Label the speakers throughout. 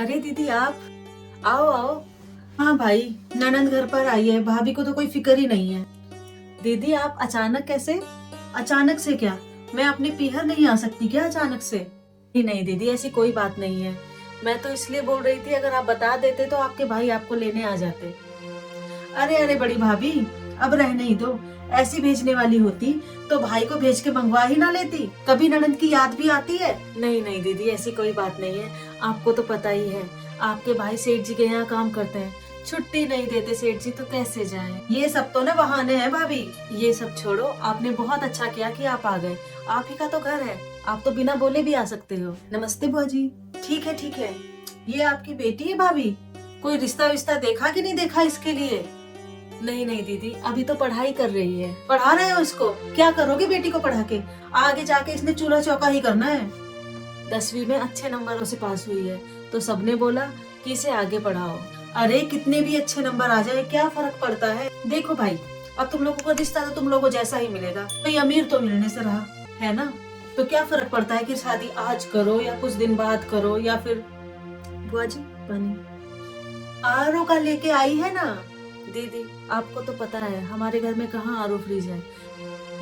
Speaker 1: अरे दीदी आप आओ आओ। हाँ भाई, ननंद घर पर आई है, भाभी को तो कोई फिक्र ही नहीं है। दीदी आप अचानक कैसे? अचानक से क्या? मैं अपने पीहर नहीं आ सकती क्या अचानक से? नहीं नहीं दीदी, ऐसी कोई बात नहीं है। मैं तो इसलिए बोल रही थी, अगर आप बता देते तो आपके भाई आपको लेने आ जाते। अरे अरे बड़ी भाभी, अब रहने ही दो। ऐसी भेजने वाली होती तो भाई को भेज के मंगवा ही ना लेती। कभी ननंद की याद भी आती है? नहीं नहीं दीदी, ऐसी कोई बात नहीं है। आपको तो पता ही है, आपके भाई सेठ जी के यहाँ काम करते हैं, छुट्टी नहीं देते सेठ जी, तो कैसे जाएं? ये सब तो ना बहाने हैं भाभी। ये सब छोड़ो, आपने बहुत अच्छा किया कि आप आ गए। आप ही का तो घर है, आप तो बिना बोले भी आ सकते हो। नमस्ते बुआ जी। ठीक है ठीक है। ये आपकी बेटी है भाभी? कोई रिश्ता विश्ता देखा कि नहीं देखा इसके लिए? नहीं नहीं दीदी, अभी तो पढ़ाई कर रही है। पढ़ा रहे हो इसको? क्या करोगे बेटी को पढ़ा के? आगे जाके इसने चूल्हा चौका ही करना है। 10वीं में अच्छे नंबरों से पास हुई है, तो सबने बोला कि इसे आगे पढ़ाओ। अरे कितने भी अच्छे नंबर आ जाए क्या फर्क पड़ता है? देखो भाई, अब तुम लोगों का रिश्ता तो तुम लोगों को जैसा ही मिलेगा, कोई अमीर तो मिलने से रहा है ना, तो क्या फर्क पड़ता है कि शादी आज करो या कुछ दिन बाद करो या फिर। बुआ जी पानी। आरओ का लेके आई है ना? दीदी आपको तो पता है हमारे घर में कहाँ आरओ फ्रिज है,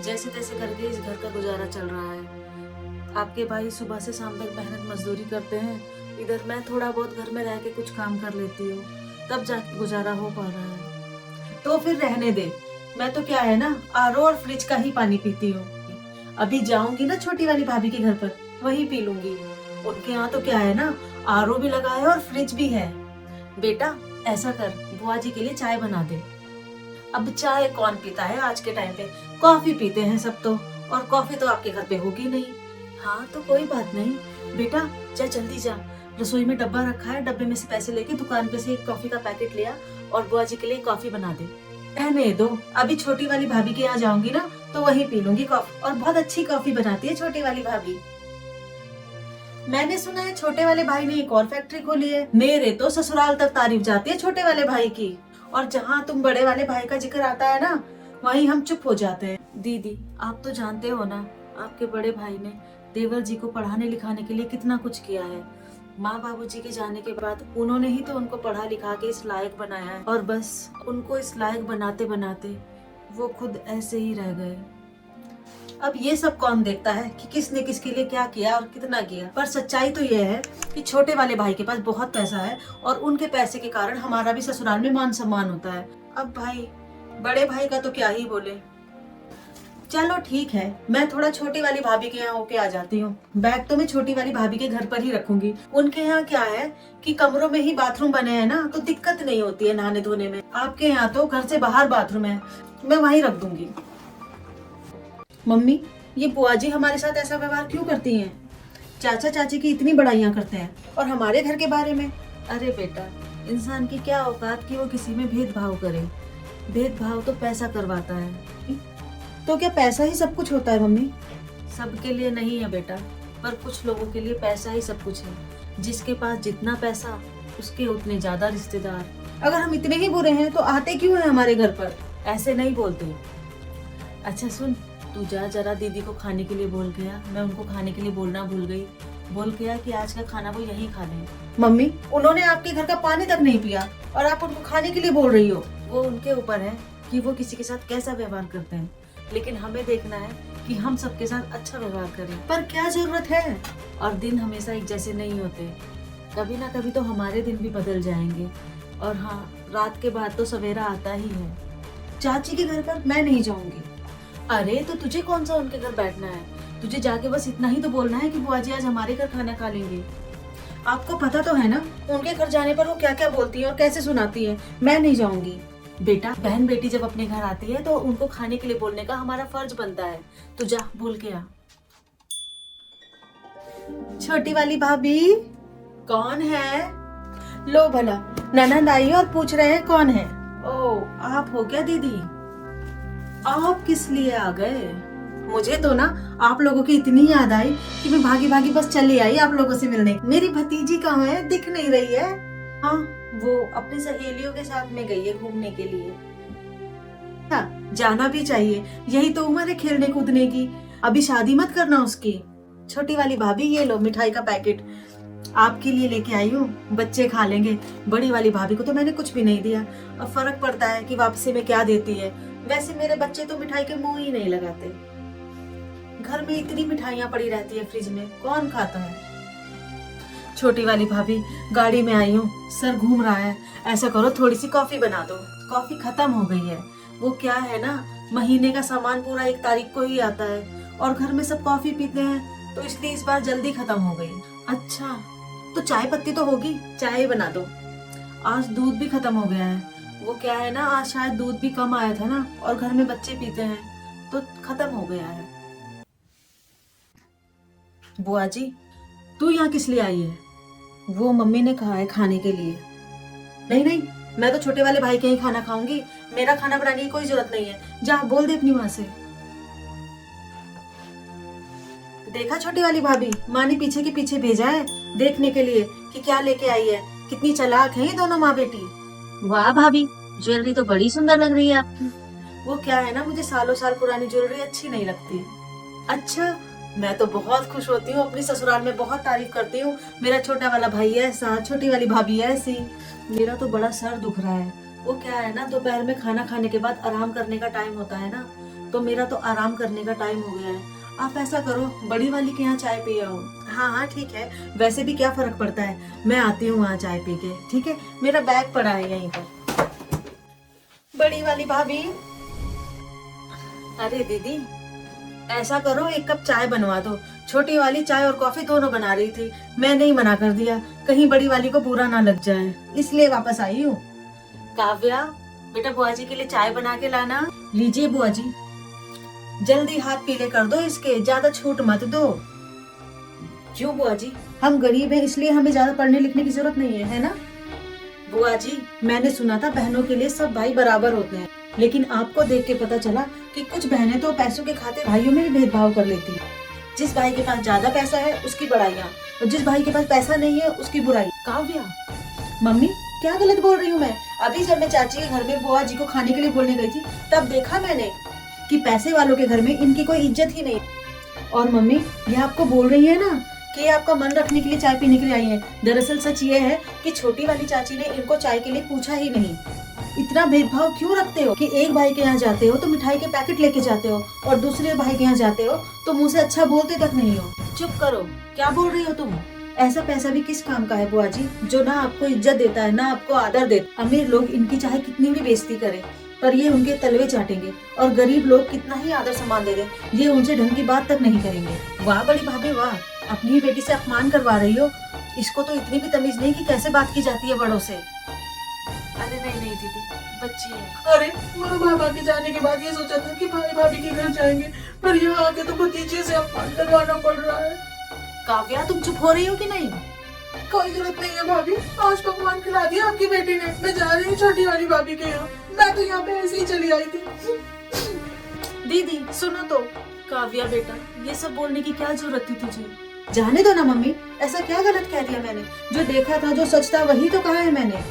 Speaker 1: जैसे तैसे करके इस घर का गुजारा चल रहा है। आपके भाई सुबह से शाम तक मेहनत मजदूरी करते हैं, इधर मैं थोड़ा बहुत घर में रह के कुछ काम कर लेती हूँ, तब जाके गुजारा हो पा रहा है। तो फिर रहने दे, मैं तो क्या है ना, आरओ और फ्रिज का ही पानी पीती हूँ। अभी जाऊंगी ना छोटी वाली भाभी के घर पर, वही पी लूंगी। उनके यहाँ तो क्या है ना, आरओ भी लगा है और फ्रिज भी है। बेटा ऐसा कर, बुआ जी के लिए चाय बना दे। अब चाय कौन पीता है आज के टाइम पे, कॉफी पीते हैं सब तो, और कॉफी तो आपके घर पे होगी नहीं। हाँ तो कोई बात नहीं बेटा, जा जल्दी जा, रसोई में डब्बा रखा है, डब्बे में से पैसे लेके दुकान पे से एक कॉफी का पैकेट लिया और बुआ जी के लिए कॉफी बना दे। रहने दो, अभी छोटी वाली भाभी के यहाँ जाऊंगी ना तो वही पी लूंगी कॉफी, और बहुत अच्छी कॉफी बनाती है छोटी वाली भाभी। मैंने सुना है छोटे वाले भाई ने एक और फैक्ट्री खोली है, मेरे तो ससुराल तक तारीफ जाती है छोटे वाले भाई की, और जहाँ तुम बड़े वाले भाई का जिक्र आता है ना, वहीं हम चुप हो जाते हैं। दीदी आप तो जानते हो ना, आपके बड़े भाई ने देवर जी को पढ़ाने लिखाने के लिए कितना कुछ किया है। माँ बाबूजी के जाने के बाद उन्होंने ही तो उनको पढ़ा लिखा के इस लायक बनाया है, और बस उनको इस लायक बनाते बनाते वो खुद ऐसे ही रह गए। अब ये सब कौन देखता है कि किसने किसके लिए क्या किया और कितना किया, पर सच्चाई तो ये है कि छोटे वाले भाई के पास बहुत पैसा है, और उनके पैसे के कारण हमारा भी ससुराल में मान सम्मान होता है। अब भाई बड़े भाई का तो क्या ही बोले। चलो ठीक है, मैं थोड़ा छोटी वाली भाभी के यहाँ होके आ जाती हूँ। बैग तो मैं छोटी वाली भाभी के घर पर ही रखूंगी। उनके यहाँ क्या है कि कमरों में ही बाथरूम बने हैं ना, तो दिक्कत नहीं होती है नहाने धोने में। आपके यहाँ तो घर से बाहर बाथरूम है, मैं वहीं रख दूंगी। मम्मी, ये बुआ जी हमारे साथ ऐसा व्यवहार क्यों करती हैं? चाचा चाची की इतनी बड़ाइयाँ करते हैं, और हमारे घर के बारे में? अरे बेटा, इंसान की क्या औकात कि वो किसी में भेदभाव करे। भेदभाव तो पैसा करवाता है। तो क्या पैसा ही सब कुछ होता है मम्मी? सबके लिए नहीं है बेटा, पर कुछ लोगों के लिए पैसा ही सब कुछ है। जिसके पास जितना पैसा, उसके उतने ज्यादा रिश्तेदार। अगर हम इतने ही बुरे हैं तो आते क्यों हैं हमारे घर पर? ऐसे नहीं बोलते। अच्छा सुन, तू जा जरा दीदी को खाने के लिए बोल गया, मैं उनको खाने के लिए बोलना भूल गई। बोल गया कि आज का खाना वो यहीं खा लें। मम्मी, उन्होंने आपके घर का पानी तक नहीं पिया और आप उनको खाने के लिए बोल रही हो। वो उनके ऊपर है कि वो किसी के साथ कैसा व्यवहार करते हैं, लेकिन हमें देखना है कि हम सबके साथ अच्छा व्यवहार करें। पर क्या जरूरत है? और दिन हमेशा एक जैसे नहीं होते, कभी ना कभी तो हमारे दिन भी बदल जाएंगे। और हाँ, रात के बाद तो सवेरा आता ही है। चाची के घर पर मैं नहीं जाऊंगी। अरे तो तुझे कौन सा उनके घर बैठना है? तुझे जाके बस इतना ही तो बोलना है कि बुआ जी आज हमारे घर खाना खा लेंगे। आपको पता तो है ना उनके घर जाने पर वो क्या क्या बोलती है और कैसे सुनाती है। मैं नहीं जाऊंगी। बेटा, बहन बेटी जब अपने घर आती है तो उनको खाने के लिए बोलने का हमारा फर्ज बनता है। तू जा बोल के आ। छोटी वाली भाभी कौन है? लो भला, ननंद आई और पूछ रहे हैं कौन है। ओ, आप हो क्या दीदी? आप किस लिए आ गए? मुझे तो ना आप लोगों की इतनी याद आई कि मैं भागी भागी बस चली आई आप लोगों से मिलने। मेरी भतीजी कहाँ है? दिख नहीं रही है। हाँ, वो अपनी सहेलियों के साथ में गई है घूमने के लिए। हाँ, जाना भी चाहिए, यही तो उम्र है खेलने कूदने की। अभी शादी मत करना उसकी। छोटी वाली भाभी, ये लो मिठाई का पैकेट, आपके लिए लेके आई हूँ, बच्चे खा लेंगे। बड़ी वाली भाभी को तो मैंने कुछ भी नहीं दिया। अब फर्क पड़ता है कि वापसी में क्या देती है। वैसे मेरे बच्चे तो मिठाई के मुंह ही नहीं लगाते। घर में इतनी मिठाइयाँ पड़ी रहती है फ्रिज में, कौन खाता है। छोटी वाली भाभी गाड़ी में आई हूँ, सर घूम रहा है। ऐसा करो थोड़ी सी कॉफी बना दो, कॉफी खत्म हो गई है। वो क्या है ना, महीने का सामान पूरा 1 तारीख को ही आता है और घर में सब कॉफी पीते हैं, तो इसलिए इस बार जल्दी खत्म हो गई। अच्छा, तो चाय पत्ती तो होगी, चाय बना दो। आज दूध भी खत्म हो गया है। वो क्या है ना, आज शायद दूध भी कम आया था ना, और घर में बच्चे पीते हैं तो खत्म हो गया है। बुआ जी, तू यहाँ किस लिए आई है? वो मम्मी ने कहा है खाने के लिए। नहीं नहीं, मैं तो छोटे वाले भाई के ही खाना खाऊंगी। मेरा खाना बनाने की कोई जरूरत नहीं है। जा बोल दे अपनी माँ से। देखा छोटी वाली भाभी, माँ ने पीछे के पीछे भेजा है देखने के लिए कि क्या लेके आई है। कितनी चालाक है ये दोनों माँ बेटी।
Speaker 2: वाह भाभी, ज्वेलरी तो बड़ी सुंदर लग रही है आपकी।
Speaker 1: वो क्या है ना, मुझे सालों साल पुरानी ज्वेलरी अच्छी नहीं लगती। अच्छा, मैं तो बहुत खुश होती हूँ, अपनी ससुराल में बहुत तारीफ करती हूँ। मेरा छोटा वाला भाई ऐसा, छोटी वाली भाभी ऐसी। मेरा तो बड़ा सर दुख रहा है। वो क्या है ना, दोपहर में खाना खाने के बाद आराम करने का टाइम होता है ना, तो मेरा तो आराम करने का टाइम हो गया है। आप ऐसा करो, बड़ी वाली के यहाँ चाय पी आओ। हाँ हाँ ठीक है, वैसे भी क्या फर्क पड़ता है, मैं आती हूँ वहाँ चाय पी के। ठीक है, मेरा बैग पड़ा है यहीं पर। बड़ी वाली भाभी। अरे दीदी, ऐसा करो 1 कप चाय बनवा दो। छोटी वाली चाय और कॉफी दोनों बना रही थी, मैंने ही मना कर दिया, कहीं बड़ी वाली को बुरा ना लग जाए, इसलिए वापस आई हूँ। काव्या, बेटा बुआ जी के लिए चाय बना के लाना। लीजिए बुआ जी। जल्दी हाथ पीले कर दो इसके, ज्यादा छूट मत दो। क्यों बुआ जी, हम गरीब हैं इसलिए हमें ज्यादा पढ़ने लिखने की जरूरत नहीं है, है ना? बुआ जी, मैंने सुना था बहनों के लिए सब भाई बराबर होते हैं, लेकिन आपको देख के पता चला कि कुछ बहनें तो पैसों के खातिर भाइयों में भी भेदभाव कर लेती है। जिस भाई के पास ज्यादा पैसा है उसकी बड़ाइयाँ, और जिस भाई के पास पैसा नहीं है उसकी बुराई। काव्या, मम्मी क्या गलत बोल रही हूँ मैं? अभी जब मैं चाची के घर में बुआ जी को खाने के लिए बोलने गई थी, तब देखा मैंने कि पैसे वालों के घर में इनकी कोई इज्जत ही नहीं। और मम्मी, ये आपको बोल रही है ना कि आपका मन रखने के लिए चाय पीने के लिए आई है। दरअसल सच ये है कि छोटी वाली चाची ने इनको चाय के लिए पूछा ही नहीं। इतना भेदभाव क्यों रखते हो कि एक भाई के यहाँ जाते हो तो मिठाई के पैकेट लेके जाते हो, और दूसरे भाई के यहाँ जाते हो तो मुँह से अच्छा बोलते तक नहीं हो। चुप करो, क्या बोल रही हो तुम? ऐसा पैसा भी किस काम का है बुआ जी, जो ना आपको इज्जत देता है ना आपको आदर देता। अमीर लोग इनकी चाहे कितनी भी बेइज्जती करे, पर ये उनके तलवे चाटेंगे, और गरीब लोग कितना ही आदर सम्मान दे दें, ये उनसे ढंग की बात तक नहीं करेंगे। वाह बड़ी भाभी वाह, अपनी ही बेटी से अपमान करवा रही हो। इसको तो इतनी भी तमीज नहीं कि कैसे बात की जाती है बड़ों से। अरे नहीं नहीं दीदी, बच्ची है।
Speaker 3: अरे माँ बाबा के जाने के बाद ये सोचा था कि भाई भाभी के घर जाएंगे, पर यहाँ आके तो भतीजे से अपमान करवाना पड़ रहा है।
Speaker 1: काव्या, तुम चुप हो रही हो कि नहीं?
Speaker 3: कोई जरूरत नहीं है भाभी, आज पकवान खिला दिया आपकी बेटी ने। मैं जा रही हूँ छोटी वाली भाभी के यहाँ, मैं तो यहाँ पे ऐसे ही चली आई थी।
Speaker 1: दीदी सुनो तो। काव्या बेटा, ये सब बोलने की क्या जरूरत थी तुझे? जाने दो ना मम्मी, ऐसा क्या गलत कह दिया मैंने? जो देखा था, जो सच था, वही तो कहा है मैंने।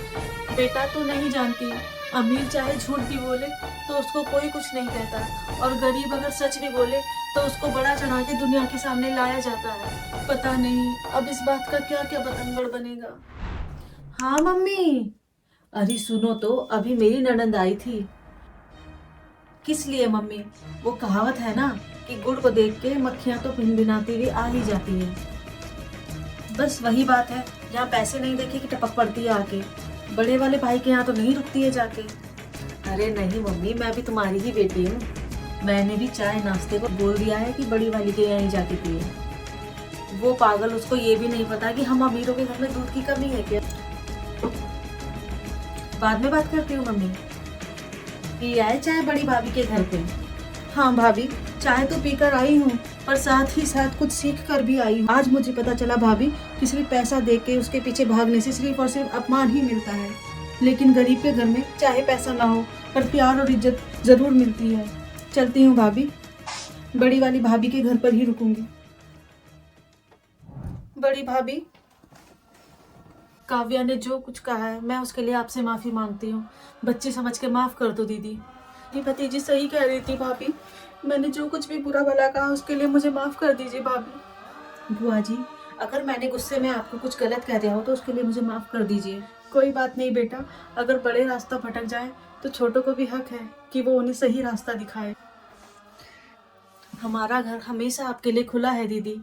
Speaker 1: बेटा तू नहीं जानती, अमीर चाहे झूठ भी बोले तो उसको कोई कुछ नहीं कहता, और गरीब अगर सच भी बोले तो उसको बड़ा चढ़ा के दुनिया के सामने लाया जाता है। पता नहीं अब इस बात का क्या क्या बतंगड़ बनेगा। हाँ मम्मी। अरे सुनो तो, अभी मेरी ननंद आई थी। किस लिए मम्मी? वो कहावत है ना कि गुड़ को देख के मक्खियां तो भिनभिनाती हुई आ ही जाती है। बस वही बात है, जहाँ पैसे नहीं देखे कि टपक पड़ती है आके। बड़े वाले भाई के यहाँ तो नहीं रुकती है जाके। अरे नहीं मम्मी, मैं भी तुम्हारी ही बेटी हूँ। मैंने भी चाय नाश्ते को बोल दिया है कि बड़ी वाली के यहाँ ही जाके पिए। वो पागल, उसको ये भी नहीं पता कि हम अमीरों के घर में दूध की कमी है क्या। बाद में बात करती हूँ मम्मी। पी आए चाय बड़ी भाभी के घर पे? हाँ भाभी, चाय तो पीकर आई हूँ, पर साथ ही साथ कुछ सीख कर भी आई हूँ। आज मुझे पता चला भाभी कि सिर्फ पैसा देके के उसके पीछे भागने से सिर्फ और सिर्फ अपमान ही मिलता है, लेकिन गरीब के घर में चाहे पैसा ना हो पर प्यार और इज्जत जरूर मिलती है। चलती हूँ भाभी, बड़ी वाली भाभी के घर पर ही रुकूंगी। बड़ी भाभी, काव्या ने जो कुछ कहा है मैं उसके लिए आपसे माफी मांगती हूँ। बच्ची समझ के माफ कर दो दीदी। मेरी भतीजी सही कह रही थी भाभी, मैंने जो कुछ भी बुरा भला कहा उसके लिए मुझे माफ कर दीजिए भाभी। बुआ जी, अगर मैंने गुस्से में आपको कुछ गलत कह दिया हो तो उसके लिए मुझे माफ़ कर दीजिए। कोई बात नहीं बेटा, अगर बड़े रास्ता भटक जाए तो छोटों को भी हक है कि वो उन्हें सही रास्ता दिखाए। हमारा घर हमेशा आपके लिए खुला है दीदी।